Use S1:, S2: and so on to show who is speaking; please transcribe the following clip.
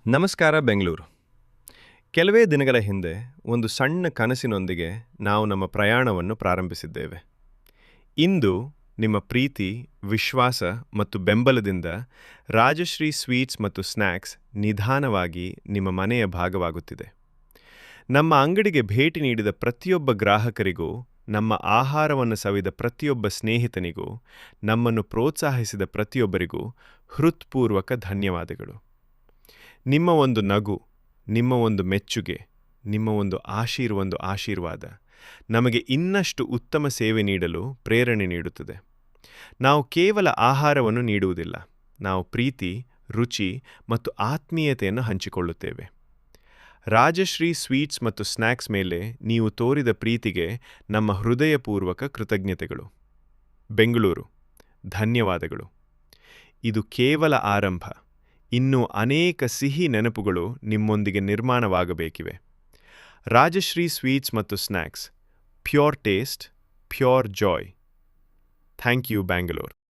S1: ನಮಸ್ಕಾರ ಬೆಂಗಳೂರು. ಕೆಲವೇ ದಿನಗಳ ಹಿಂದೆ ಒಂದು ಸಣ್ಣ ಕನಸಿನೊಂದಿಗೆ ನಾವು ನಮ್ಮ ಪ್ರಯಾಣವನ್ನು ಪ್ರಾರಂಭಿಸಿದ್ದೇವೆ. ಇಂದು ನಿಮ್ಮ ಪ್ರೀತಿ, ವಿಶ್ವಾಸ ಮತ್ತು ಬೆಂಬಲದಿಂದ ರಾಜಶ್ರೀ ಸ್ವೀಟ್ಸ್ ಮತ್ತು ಸ್ನ್ಯಾಕ್ಸ್ ನಿಧಾನವಾಗಿ ನಿಮ್ಮ ಮನೆಯ ಭಾಗವಾಗುತ್ತಿದೆ. ನಮ್ಮ ಅಂಗಡಿಗೆ ಭೇಟಿ ನೀಡಿದ ಪ್ರತಿಯೊಬ್ಬ ಗ್ರಾಹಕರಿಗೂ, ನಮ್ಮ ಆಹಾರವನ್ನು ಸವಿದ ಪ್ರತಿಯೊಬ್ಬ ಸ್ನೇಹಿತನಿಗೂ, ನಮ್ಮನ್ನು ಪ್ರೋತ್ಸಾಹಿಸಿದ ಪ್ರತಿಯೊಬ್ಬರಿಗೂ ಹೃತ್ಪೂರ್ವಕ ಧನ್ಯವಾದಗಳು. ನಿಮ್ಮ ಒಂದು ನಗು, ನಿಮ್ಮ ಒಂದು ಮೆಚ್ಚುಗೆ, ನಿಮ್ಮ ಒಂದು ಆಶೀರ್ವಾದ ನಮಗೆ ಇನ್ನಷ್ಟು ಉತ್ತಮ ಸೇವೆ ನೀಡಲು ಪ್ರೇರಣೆ ನೀಡುತ್ತದೆ. ನಾವು ಕೇವಲ ಆಹಾರವನ್ನು ನೀಡುವುದಿಲ್ಲ, ನಾವು ಪ್ರೀತಿ, ರುಚಿ ಮತ್ತು ಆತ್ಮೀಯತೆಯನ್ನು ಹಂಚಿಕೊಳ್ಳುತ್ತೇವೆ. ರಾಜಶ್ರೀ ಸ್ವೀಟ್ಸ್ ಮತ್ತು ಸ್ನ್ಯಾಕ್ಸ್ ಮೇಲೆ ನೀವು ತೋರಿದ ಪ್ರೀತಿಗೆ ನಮ್ಮ ಹೃದಯಪೂರ್ವಕ ಕೃತಜ್ಞತೆಗಳು. ಬೆಂಗಳೂರು, ಧನ್ಯವಾದಗಳು. ಇದು ಕೇವಲ ಆರಂಭ. ಇನ್ನೂ ಅನೇಕ ಸಿಹಿ ನೆನಪುಗಳು ನಿಮ್ಮೊಂದಿಗೆ ನಿರ್ಮಾಣವಾಗಬೇಕಿವೆ. ರಾಜಶ್ರೀ ಸ್ವೀಟ್ಸ್ ಮತ್ತು snacks, pure taste, pure joy. Thank you, Bangalore.